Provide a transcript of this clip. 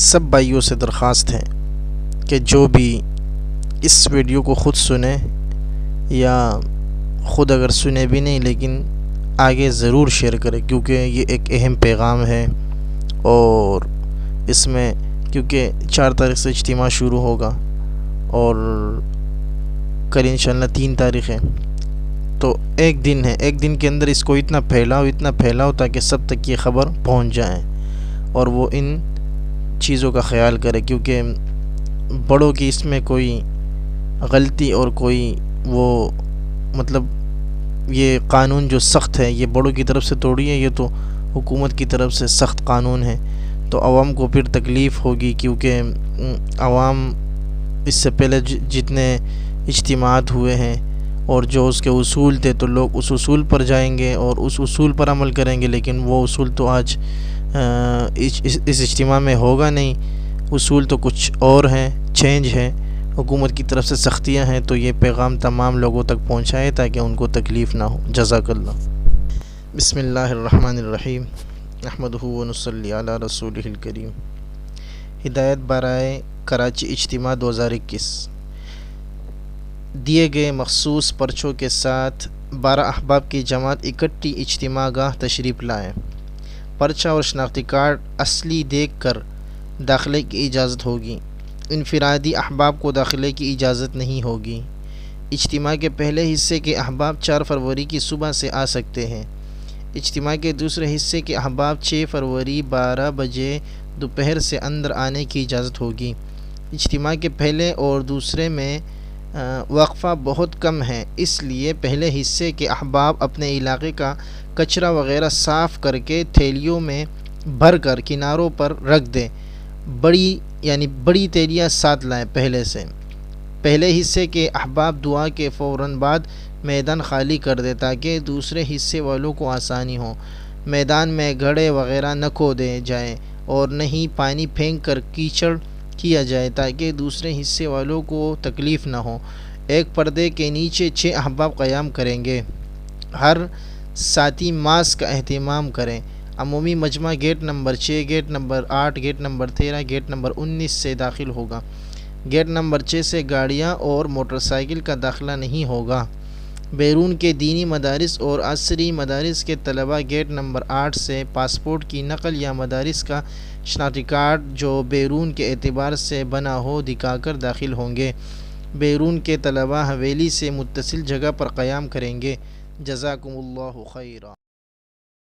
سب بھائیوں سے درخواست ہے کہ جو بھی اس ویڈیو کو خود سنیں یا خود اگر سنے بھی نہیں لیکن آگے ضرور شیئر کریں، کیونکہ یہ ایک اہم پیغام ہے۔ اور اس میں کیونکہ 4 تاریخ سے اجتماع شروع ہوگا اور کل انشاءاللہ 3 تاریخ ہے، تو ایک دن ہے، ایک دن کے اندر اس کو اتنا پھیلاؤ تاکہ سب تک یہ خبر پہنچ جائے اور وہ ان چیزوں کا خیال کرے، کیونکہ بڑوں کی اس میں کوئی غلطی اور کوئی وہ مطلب یہ قانون جو سخت ہے یہ بڑوں کی طرف سے توڑی ہے، یہ تو حکومت کی طرف سے سخت قانون ہے، تو عوام کو پھر تکلیف ہوگی، کیونکہ عوام اس سے پہلے جتنے اجتماعات ہوئے ہیں اور جو اس کے اصول تھے تو لوگ اس اصول پر جائیں گے اور اس اصول پر عمل کریں گے، لیکن وہ اصول تو آج اس اجتماع میں ہوگا نہیں، اصول تو کچھ اور ہیں، چینج ہے، حکومت کی طرف سے سختیاں ہیں، تو یہ پیغام تمام لوگوں تک پہنچائے تاکہ ان کو تکلیف نہ ہو۔ جزاک اللہ۔ بسم اللہ الرحمن الرحیم، نحمدہ و نصلی علی رسولہ الکریم۔ ہدایت برائے کراچی اجتماع 2021 دیے گئے مخصوص پرچوں کے ساتھ 12 احباب کی جماعت اکٹھی اجتماع گاہ تشریف لائیں۔ پرچہ اور شناختی کارڈ اصلی دیکھ کر داخلے کی اجازت ہوگی، انفرادی احباب کو داخلے کی اجازت نہیں ہوگی۔ اجتماع کے پہلے حصے کے احباب 4 فروری کی صبح سے آ سکتے ہیں۔ اجتماع کے دوسرے حصے کے احباب 6 فروری 12 بجے دوپہر سے اندر آنے کی اجازت ہوگی۔ اجتماع کے پہلے اور دوسرے میں وقفہ بہت کم ہے، اس لیے پہلے حصے کے احباب اپنے علاقے کا کچرا وغیرہ صاف کر کے تھیلیوں میں بھر کر کناروں پر رکھ دیں۔ بڑی تھیلیاں ساتھ لائیں۔ پہلے حصے کے احباب دعا کے فوراً بعد میدان خالی کر دیں تاکہ دوسرے حصے والوں کو آسانی ہو۔ میدان میں گھڑے وغیرہ نہ کھودے جائیں اور نہ ہی پانی پھینک کر کیچڑ کیا جائے تاکہ دوسرے حصے والوں کو تکلیف نہ ہو۔ ایک پردے کے نیچے 6 احباب قیام کریں گے۔ ہر ساتھی ماسک کا اہتمام کریں۔ عمومی مجمع gate number 6، gate number 8، gate number 13، gate number 19 سے داخل ہوگا۔ گیٹ نمبر 6 سے گاڑیاں اور موٹر سائیکل کا داخلہ نہیں ہوگا۔ بیرون کے دینی مدارس اور عصری مدارس کے طلباء گیٹ نمبر 8 سے پاسپورٹ کی نقل یا مدارس کا شناختی کارڈ جو بیرون کے اعتبار سے بنا ہو دکھا کر داخل ہوں گے۔ بیرون کے طلباء حویلی سے متصل جگہ پر قیام کریں گے۔ جزاکم اللہ خیرا۔